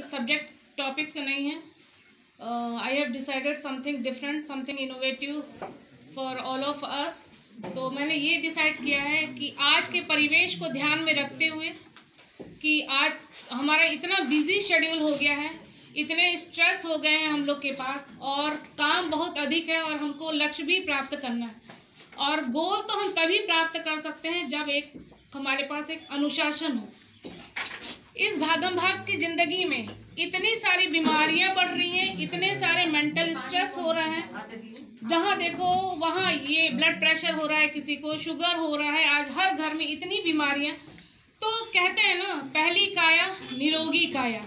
Subject topic से नहीं है। I have decided something different, something innovative for all of us. तो मैंने ये डिसाइड किया है कि आज के परिवेश को ध्यान में रखते हुए कि आज हमारा इतना बिजी शेड्यूल हो गया है, इतने स्ट्रेस हो गए हैं हम लोग के पास, और काम बहुत अधिक है और हमको लक्ष्य भी प्राप्त करना है। और गोल तो हम तभी प्राप्त कर सकते हैं जब हमारे पास एक अनुशासन हो। इस भागम भाग की ज़िंदगी में इतनी सारी बीमारियां बढ़ रही हैं, इतने सारे मेंटल स्ट्रेस हो रहा है, जहां देखो वहां ये ब्लड प्रेशर हो रहा है, किसी को शुगर हो रहा है, आज हर घर में इतनी बीमारियां। तो कहते हैं ना, पहली काया निरोगी काया,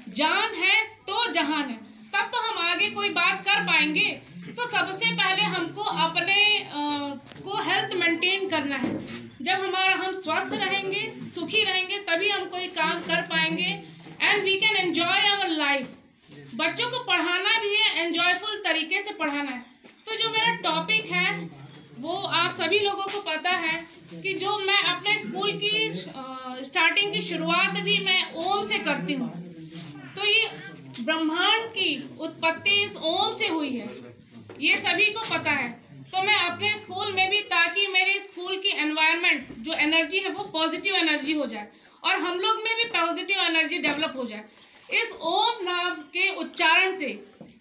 जान है तो जहान है, तब तो हम आगे कोई बात कर पाएंगे। तो सबसे पहले हमको अपने को हेल्थ मेंटेन करना है। जब हम स्वस्थ रहेंगे, सुखी रहेंगे, तभी हम कोई काम कर पाएंगे and we can enjoy our life. बच्चों को पढ़ाना भी है, एंजॉयफुल तरीके से पढ़ाना है। तो जो मेरा टॉपिक है वो आप सभी लोगों को पता है कि जो मैं अपने स्कूल की स्टार्टिंग की शुरुआत भी मैं ओम से करती हूँ। तो ये ब्रह्मांड की उत्पत्ति इस ओम से हुई है, ये सभी को पता है। तो मैं अपने स्कूल में भी, ताकि मेरे स्कूल की एनवायरनमेंट जो एनर्जी है वो पॉजिटिव एनर्जी हो जाए और हम लोग में भी पॉजिटिव एनर्जी डेवलप हो जाए, इस ओम नाम के उच्चारण से,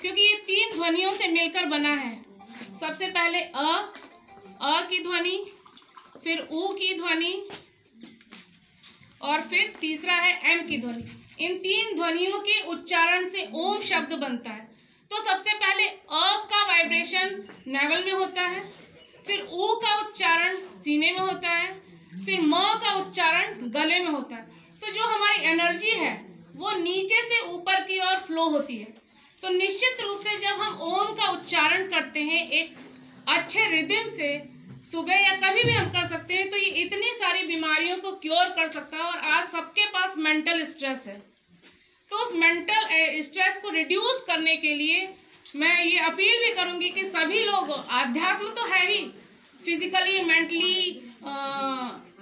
क्योंकि ये 3 ध्वनियों से मिलकर बना है। सबसे पहले अ की ध्वनि, फिर ऊ की ध्वनि और फिर तीसरा है एम की ध्वनि। इन 3 ध्वनियों के उच्चारण से ओम शब्द बनता है। तो सबसे पहले अ का वाइब्रेशन नेवल में होता है, फिर ऊ का उच्चारण सीने में होता है, फिर म का उच्चारण गले में होता है। तो जो हमारी एनर्जी है वो नीचे से ऊपर की ओर फ्लो होती है। तो निश्चित रूप से जब हम ओम का उच्चारण करते हैं एक अच्छे रिदम से, सुबह या कभी भी हम कर सकते हैं, तो ये इतनी सारी बीमारियों को क्योर कर सकता है। और आज सबके पास मेंटल स्ट्रेस है, तो उस मेंटल स्ट्रेस को रिड्यूस करने के लिए मैं ये अपील भी करूंगी कि सभी लोग, आध्यात्म तो है ही, फिजिकली, मेंटली,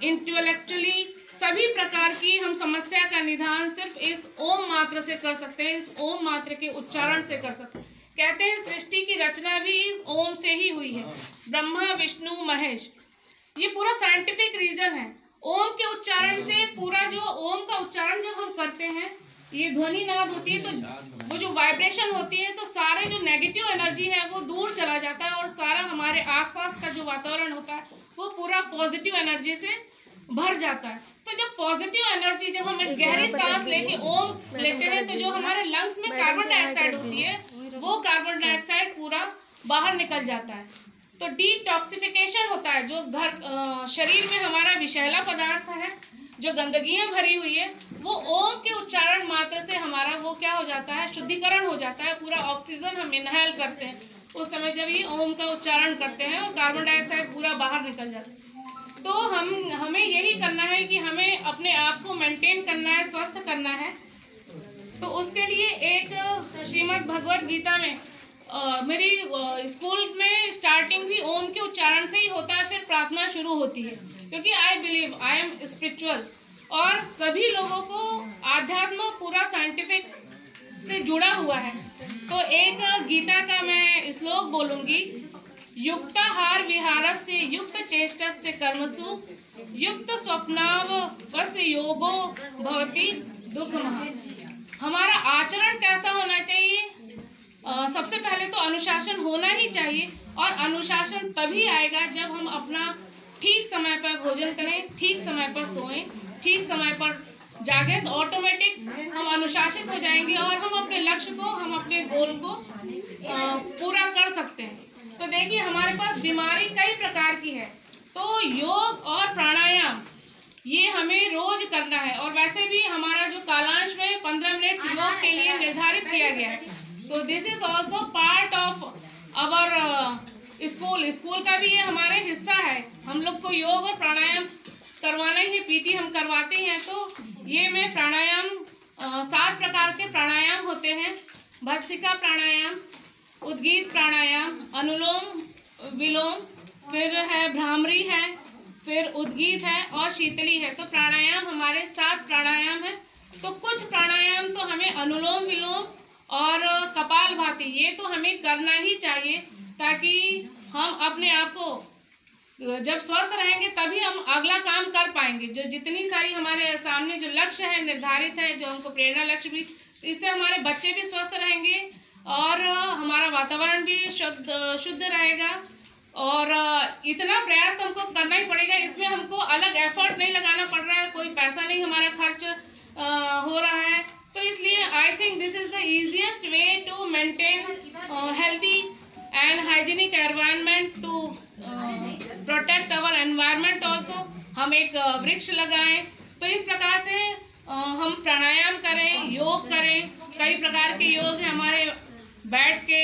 इंटेलेक्चुअली, सभी प्रकार की हम समस्या का निदान सिर्फ इस ओम मात्र से कर सकते हैं, इस ओम मात्र के उच्चारण से कर सकते हैं। कहते हैं सृष्टि की रचना भी इस ओम से ही हुई है, ब्रह्मा विष्णु महेश। ये पूरा साइंटिफिक रीजन है। ओम के उच्चारण से, पूरा जो ओम का उच्चारण जब हम करते हैं, ये ध्वनि नाद होती है, तो वो जो वाइब्रेशन होती है, तो सारे जो नेगेटिव एनर्जी है वो दूर चला जाता है और सारा हमारे आसपास का जो वातावरण होता है वो पूरा पॉजिटिव एनर्जी से भर जाता है। तो जब पॉजिटिव एनर्जी, जब हम एक गहरी सांस लेके ओम लेते हैं, तो जो हमारे लंग्स में कार्बन डाइऑक्साइड होती है, वो कार्बन डाइऑक्साइड पूरा बाहर निकल जाता है। तो डिटॉक्सिफिकेशन होता है। जो शरीर में हमारा विषैला पदार्थ है, जो गंदगियां भरी हुई है, वो ओम के उच्चारण मात्र से हमारा वो क्या हो जाता है, शुद्धिकरण हो जाता है। पूरा ऑक्सीजन हम इनहेल करते हैं उस समय जब ये ओम का उच्चारण करते हैं, और कार्बन डाइऑक्साइड पूरा बाहर निकल जाता है। तो हमें यही करना है कि हमें अपने आप को मेंटेन करना है, स्वस्थ करना है। तो उसके लिए एक श्रीमद् भगवत गीता में मेरी स्कूल में स्टार्टिंग भी ओम के उच्चारण से ही होता है, फिर प्रार्थना शुरू होती है, क्योंकि I believe I am spiritual, और सभी लोगों को आध्यात्म पूरा साइंटिफिक से जुड़ा हुआ है। तो एक गीता का मैं श्लोक बोलूंगी, युक्ताहार विहारस्य युक्त चेष्टस्य कर्मसु युक्त स्वप्नावस्य योगो भवति दुःखमः। हमारा आचरण कैसा होना चाहिए? सबसे पहले तो अनुशासन होना ही चाहिए, और अनुशासन तभी आएगा जब हम अपना ठीक समय पर भोजन करें, ठीक समय पर सोएं, ठीक समय पर जागें, तो ऑटोमेटिक हम अनुशासित हो जाएंगे और हम अपने लक्ष्य को, हम अपने गोल को पूरा कर सकते हैं। तो देखिए, हमारे पास बीमारी कई प्रकार की है, तो योग और प्राणायाम ये हमें रोज करना है। और वैसे भी हमारा जो कालांश में 15 मिनट योग के लिए निर्धारित किया गया है, तो this is also part of our school का भी ये हमारे हिस्सा है। हम लोग को योग और प्राणायाम करवाना ही है, पीटी हम करवाते हैं। तो ये मैं प्राणायाम 7 प्रकार के प्राणायाम होते हैं, भत्सिका प्राणायाम, उद्गीत प्राणायाम, अनुलोम विलोम, फिर है भ्रामरी है, फिर उद्गीत है और शीतली है। तो प्राणायाम हमारे 7 प्राणायाम है। तो कुछ प्राणायाम तो हमें अनुलोम विलोम और कपालभाति, ये तो हमें करना ही चाहिए ताकि हम अपने आप को जब स्वस्थ रहेंगे तभी हम अगला काम कर पाएंगे। जो जितनी सारी हमारे सामने जो लक्ष्य है निर्धारित है, जो हमको प्रेरणा लक्ष्य भी, इससे हमारे बच्चे भी स्वस्थ रहेंगे और हमारा वातावरण भी शुद्ध रहेगा। और इतना प्रयास तो हमको करना ही पड़ेगा, इसमें हमको अलग एफर्ट नहीं लगाना पड़ रहा है, कोई पैसा नहीं हमारा खर्च हो रहा है। तो इसलिए I think this is the easiest way to maintain healthy and hygienic environment, to protect our environment also. हम एक वृक्ष लगाएं। तो इस प्रकार से हम प्राणायाम करें, योग करें। कई प्रकार के योग हैं हमारे, बैठ के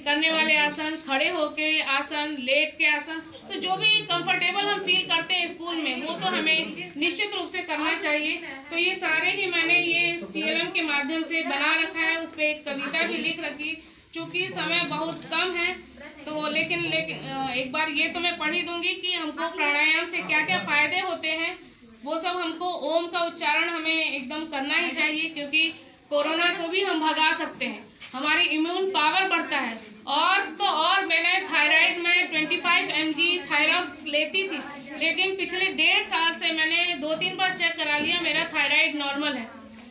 करने वाले आसन, खड़े होके आसन, लेट के आसन। तो जो भी कंफर्टेबल हम फील करते हैं स्कूल में, वो तो हमें निश्चित रूप से करना चाहिए। तो ये सारे ही मैंने ये TLM के माध्यम से बना रखा है। उस पर एक कविता भी लिख रखी, क्योंकि समय बहुत कम है। तो लेकिन एक बार ये तो मैं पढ़ ही दूंगी कि हमको प्राणायाम से क्या क्या फायदे होते हैं। वो सब हमको ओम का उच्चारण हमें एकदम करना ही चाहिए, क्योंकि कोरोना को भी हम भगा सकते हैं। हमारी इम्यून पावर बढ़ता है। और तो और मैंने थायराइड में 25 mg थायरॉक्स लेती थी, लेकिन पिछले 1.5 साल से मैंने 2-3 बार चेक करा लिया, मेरा थायराइड नॉर्मल है।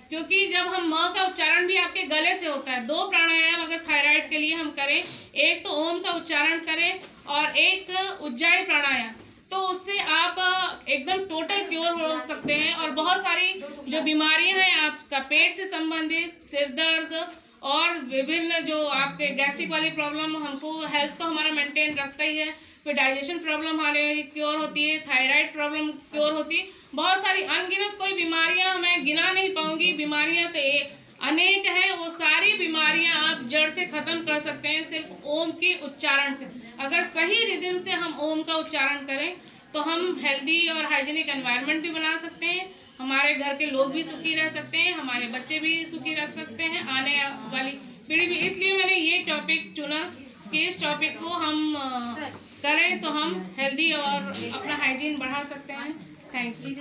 क्योंकि जब हम म का उच्चारण भी आपके गले से होता है। 2 प्राणायाम अगर थायराइड के लिए हम करें, एक तो ओम का उच्चारण करें और एक उज्जाई प्राणायाम, तो उससे आप एकदम टोटल क्योर हो सकते हैं। और बहुत सारी जो बीमारियां हैं आपका पेट से संबंधित, सिर दर्द और विभिन्न जो आपके गैस्ट्रिक वाली प्रॉब्लम, हमको हेल्थ तो हमारा मेंटेन रखता ही है, फिर डाइजेशन प्रॉब्लम आने वाली क्योर होती है, थायराइड प्रॉब्लम क्योर होती है, बहुत सारी अनगिनत कोई बीमारियां मैं गिना नहीं पाऊंगी। बीमारियां तो अनेक हैं, वो सारी बीमारियां आप जड़ से खत्म कर सकते हैं सिर्फ ओम के उच्चारण से। अगर सही रिदम से हम ओम का उच्चारण करें तो हम हेल्दी और हाइजीनिक एनवायरनमेंट भी बना सकते हैं, हमारे घर के लोग भी सुखी रह सकते हैं, हमारे बच्चे भी सुखी रह सकते हैं, आने वाली पीढ़ी भी। इसलिए मैंने ये टॉपिक चुना कि इस टॉपिक को हम करें तो हम हेल्दी और अपना हाइजीन बढ़ा सकते हैं। Thank you.